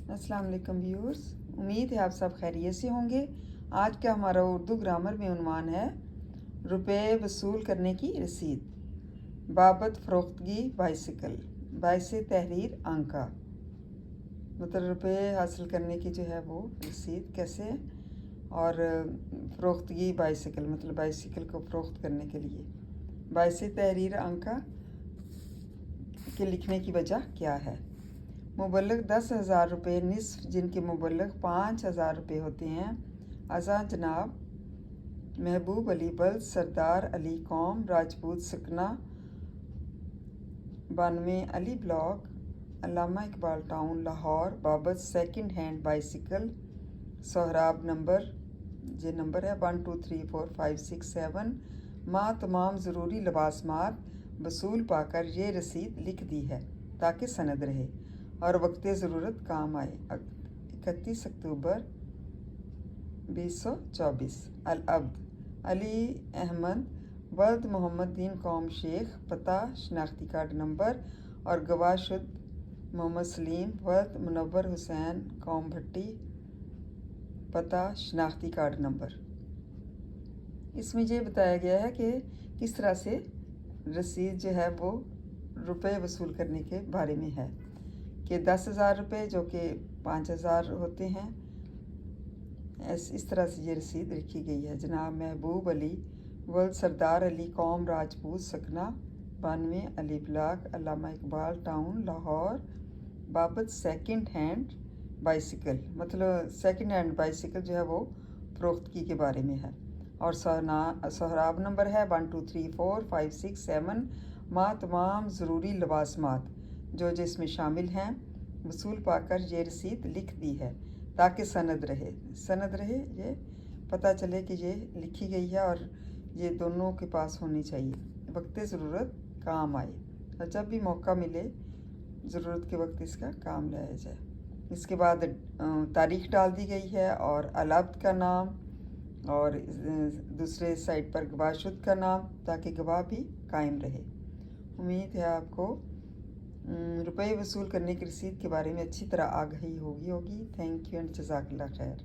अस्सलाम वालेकुम व्यूअर्स, उम्मीद है आप सब खैरियत से होंगे। आज का हमारा उर्दू ग्रामर में उन्वान है रुपए वसूल करने की रसीद। बाबत फ़रोख्तगी बाइसिकल, बाइस तहरीर आंका। मतलब रुपए हासिल करने की जो है वो रसीद कैसे, और फ़रोख्तगी बाइसिकल मतलब बाइसिकल को फ़रोख्त करने के लिए। बाइस तहरीर आंका के लिखने की वजह क्या है। मुबल्लग 10,000 रुपये निस्फ, जिनके मुबल्लग 5,000 रुपये होते हैं। अज़ा जनाब महबूब अली बल्द सरदार अली कौम राजपूत सकना 92 अली ब्लॉक अल्लामा इकबाल टाउन लाहौर बाबत second hand bicycle Sohrab number, ये नंबर है 1 2 3 4 5 6 7 माँ तमाम ज़रूरी लबासमात वसूल पाकर ये रसीद लिख दी है ताकि सनद रहे और वक्त ज़रूरत काम आए। 31 अक्टूबर 2024। अल-अब्द अली अहमद वल्द मोहम्मद दीन कौम शेख, पता शनाख्ती कार्ड नंबर और गवाह शुद मोहम्मद सलीम वल्द मुनव्वर हुसैन कौम भट्टी, पता शनाख्ती कार्ड नंबर। इसमें ये बताया गया है कि किस तरह से रसीद जो है वो रुपए वसूल करने के बारे में है कि 10,000 रुपये जो कि 5,000 होते हैं, इस तरह से ये रसीद लिखी गई है। जनाब महबूब अली वल्द सरदार अली कौम राजपूत सकना 92 अली ब्लॉक अल्लामा इकबाल टाउन लाहौर बाबत सेकंड हैंड बाइसिकल, मतलब सेकंड हैंड बाइसिकल जो है वो फ़रोख्तगी के बारे में है। और सोहराब नंबर है 1 2 3 4 5 6 7 माँ तमाम ज़रूरी लबासमात जो जिसमें शामिल हैं वसूल पाकर ये रसीद लिख दी है ताकि सनद रहे, ये पता चले कि ये लिखी गई है और ये दोनों के पास होनी चाहिए, वक्त ज़रूरत काम आए और जब भी मौका मिले ज़रूरत के वक्त इसका काम लाया जाए। इसके बाद तारीख़ डाल दी गई है और अल-अब्द का नाम और दूसरे साइड पर गवाहशुद का नाम ताकि गवाह भी कायम रहे। उम्मीद है आपको रुपए वसूल करने की रसीद के बारे में अच्छी तरह आगाही होगी। थैंक यू एंड जज़ाकल्लाह खैर।